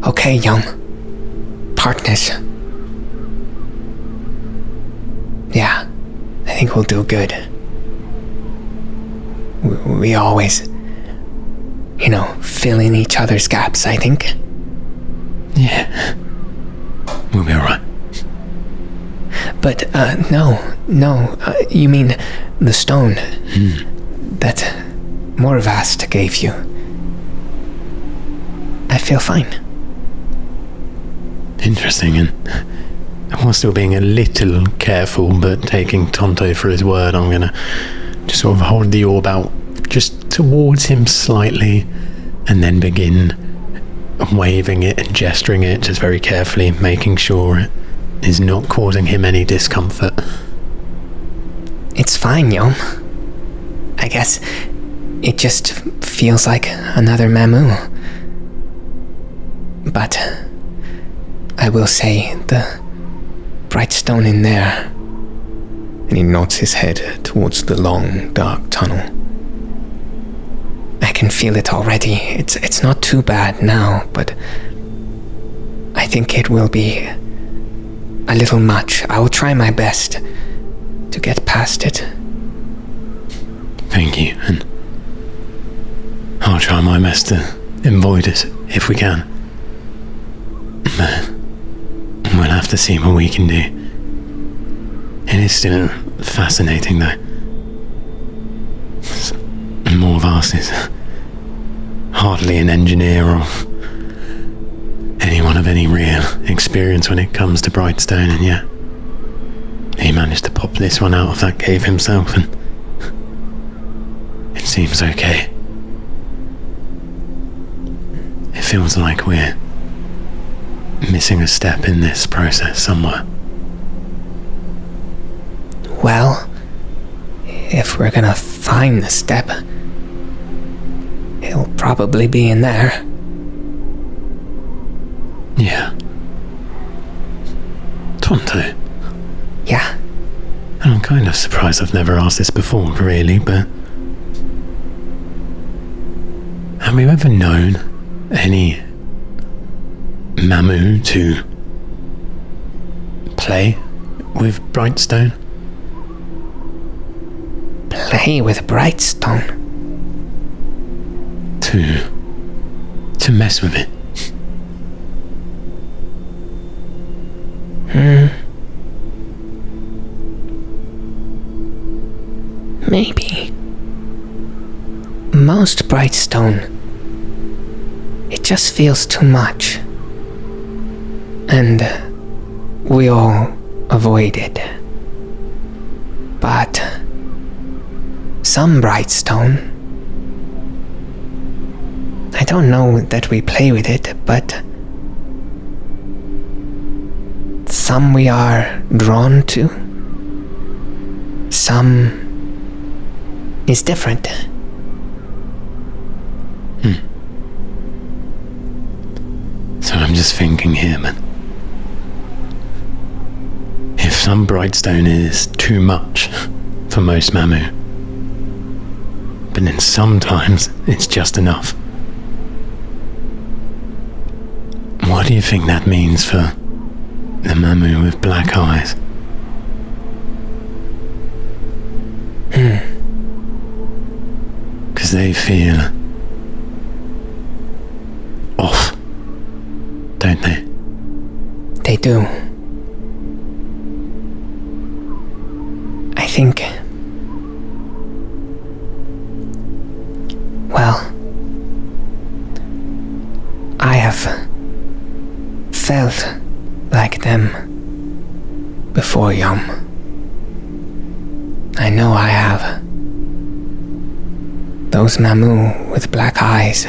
Okay, Yohm. Partners. Yeah, I think we'll do good. We always, fill in each other's gaps, I think. Yeah. We'll be alright. But, no, you mean the stone that Morvast gave you. I feel fine. Interesting, and while still being a little careful, but taking Tonto for his word, I'm gonna just sort of hold the orb out just towards him slightly, and then begin waving it and gesturing it just very carefully, making sure it is not causing him any discomfort. It's fine, Yohm. I guess it just feels like another Mamu. But I will say the bright stone in there. And he nods his head towards the long, dark tunnel. I can feel it already. It's not too bad now, but I think it will be a little much. I will try my best to get past it. Thank you, and I'll try my best to avoid it if we can. But we'll have to see what we can do. It is still fascinating, though. Morvast is hardly an engineer or anyone of any real experience when it comes to Brightstone, and yet he managed to pop this one out of that cave himself, and it seems okay. It feels like we're missing a step in this process somewhere. Well, if we're gonna find the step, it'll probably be in there. Yeah. Tonto. Yeah. And I'm kind of surprised I've never asked this before, really, but have you ever known any Mamu to play with Brightstone? Play with Brightstone? To mess with it. Maybe. Most Brightstone, it just feels too much. And we all avoid it. But some Brightstone, I don't know that we play with it, but some we are drawn to. Some is different. So I'm just thinking here, man. If some Brightstone is too much for most Mamu, but then sometimes it's just enough. What do you think that means for the Mamu with black eyes? Because they feel off, don't they? They do. I think... Well, I have felt like them before, Yohm. I know I have. those Mamu with black eyes.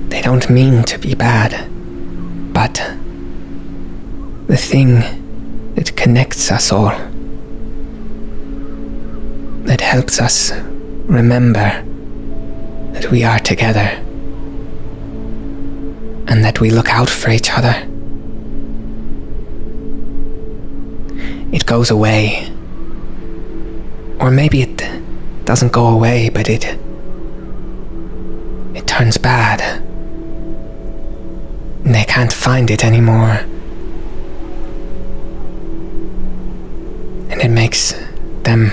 They don't mean to be bad, but the thing that connects us all, that helps us remember that we are together and that we look out for each other, it goes away. Or maybe it doesn't go away, but it turns bad. And they can't find it anymore. And it makes them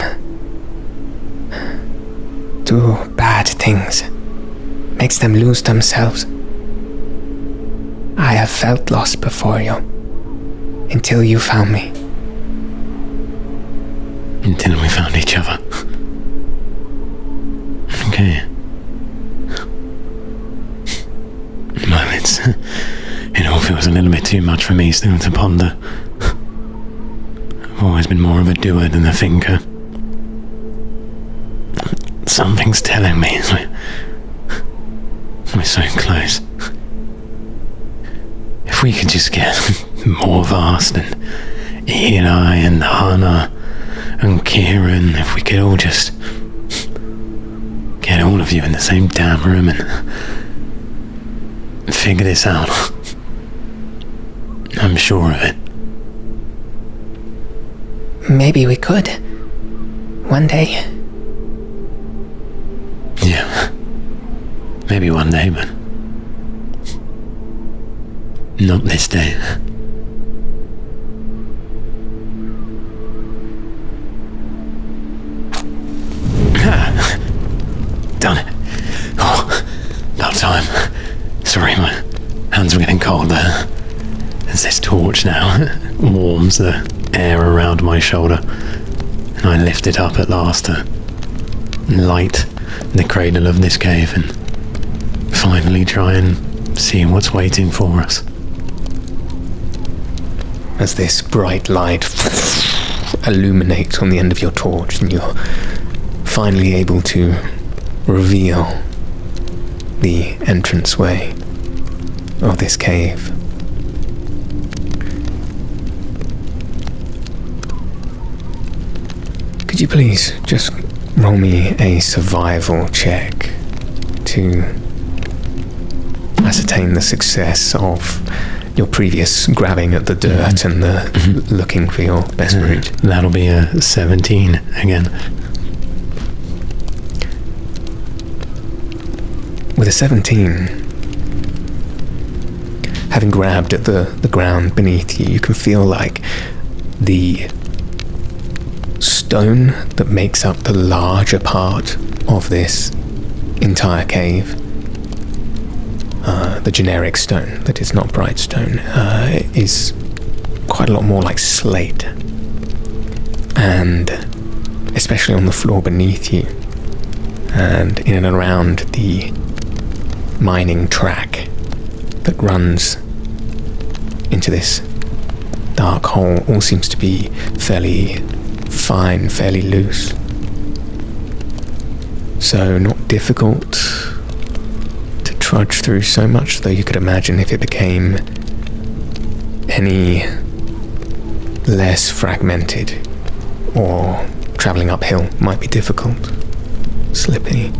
do bad things. Makes them lose themselves. I have felt lost before you. Until you found me. Until we found each other. Okay. Well, it all feels a little bit too much for me still to ponder. I've always been more of a doer than a thinker. Something's telling me we're so close. If we could just get more vast and Eli and Hannah and Kieran, if we could all just get all of you in the same damn room and figure this out. I'm sure of it. Maybe we could. One day. Yeah. Maybe one day, but not this day. Done it. Oh, about time. Sorry, my hands were getting cold there. As this torch now warms the air around my shoulder, and I lift it up at last to light the cradle of this cave and finally try and see what's waiting for us. As this bright light illuminates on the end of your torch, and you're finally able to reveal the entranceway of this cave. Could you please just roll me a survival check to ascertain the success of your previous grabbing at the dirt and the looking for your best route? That'll be a 17 again. With a 17, having grabbed at the ground beneath you, you can feel like the stone that makes up the larger part of this entire cave, the generic stone that is not bright stone, is quite a lot more like slate. And especially on the floor beneath you, and in and around the mining track that runs into this dark hole, all seems to be fairly fine, fairly loose. So not difficult to trudge through so much, though you could imagine if it became any less fragmented or travelling uphill might be difficult, slippy.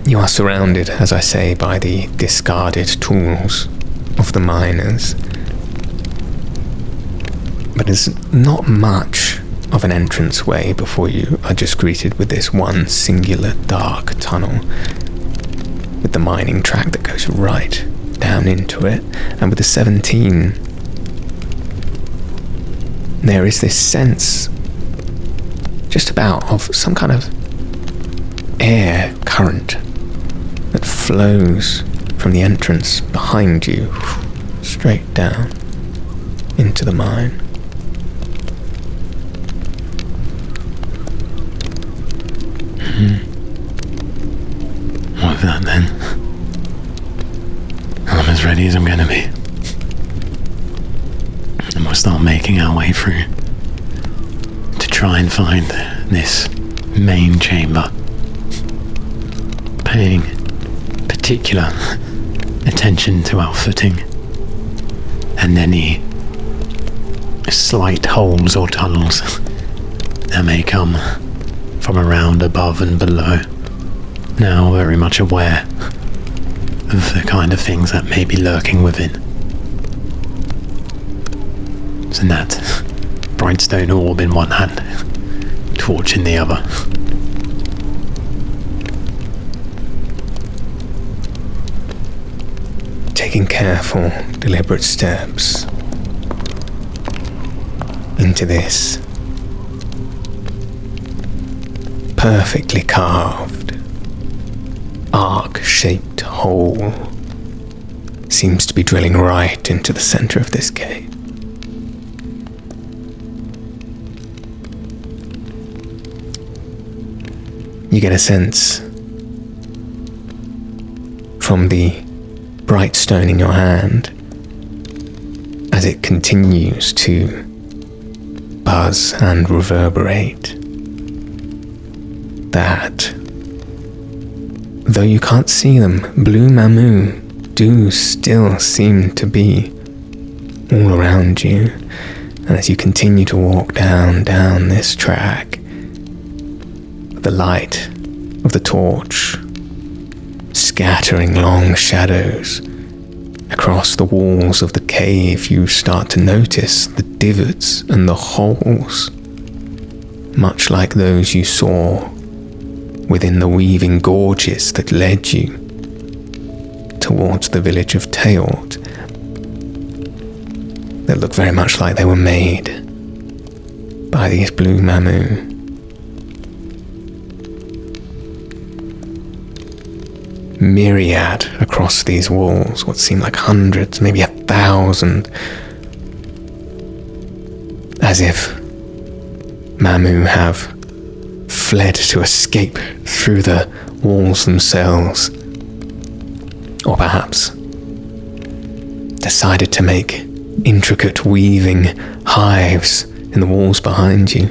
You are surrounded, as I say, by the discarded tools of the miners. But there's not much of an entranceway before you are just greeted with this one singular dark tunnel with the mining track that goes right down into it. And with the 17, there is this sense just about of some kind of air current that flows from the entrance behind you straight down into the mine. With that then, I'm as ready as I'm going to be. And we'll start making our way through to try and find this main chamber, paying particular attention to our footing and any slight holes or tunnels that may come from around above and below. Now very much aware of the kind of things that may be lurking within. So that bright stone orb in one hand, torch in the other. Taking careful, deliberate steps into this perfectly carved, arc-shaped hole seems to be drilling right into the center of this cave. You get a sense from the bright stone in your hand as it continues to buzz and reverberate that though you can't see them, blue mamu do still seem to be all around you. And as you continue to walk down this track, the light of the torch scattering long shadows across the walls of the cave, you start to notice the divots and the holes, much like those you saw within the weaving gorges that led you towards the village of Teort, that look very much like they were made by these blue mamu. Myriad across these walls, what seemed like hundreds, maybe 1,000, as if mamu have fled to escape through the walls themselves, or perhaps decided to make intricate weaving hives in the walls behind you.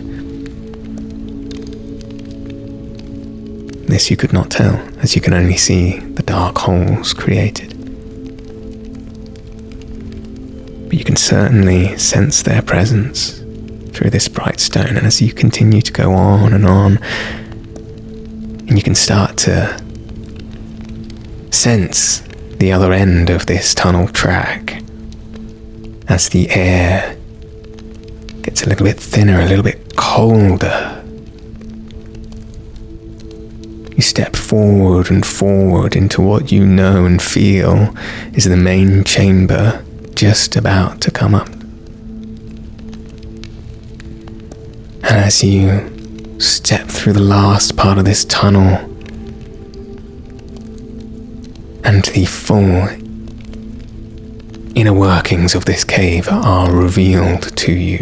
This you could not tell, as you can only see the dark holes created. But you can certainly sense their presence through this bright stone, and as you continue to go on, and you can start to sense the other end of this tunnel track as the air gets a little bit thinner, a little bit colder. You step forward and forward into what you know and feel is the main chamber just about to come up. And as you step through the last part of this tunnel and the full inner workings of this cave are revealed to you,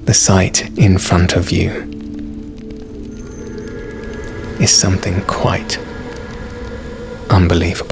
the sight in front of you is something quite unbelievable.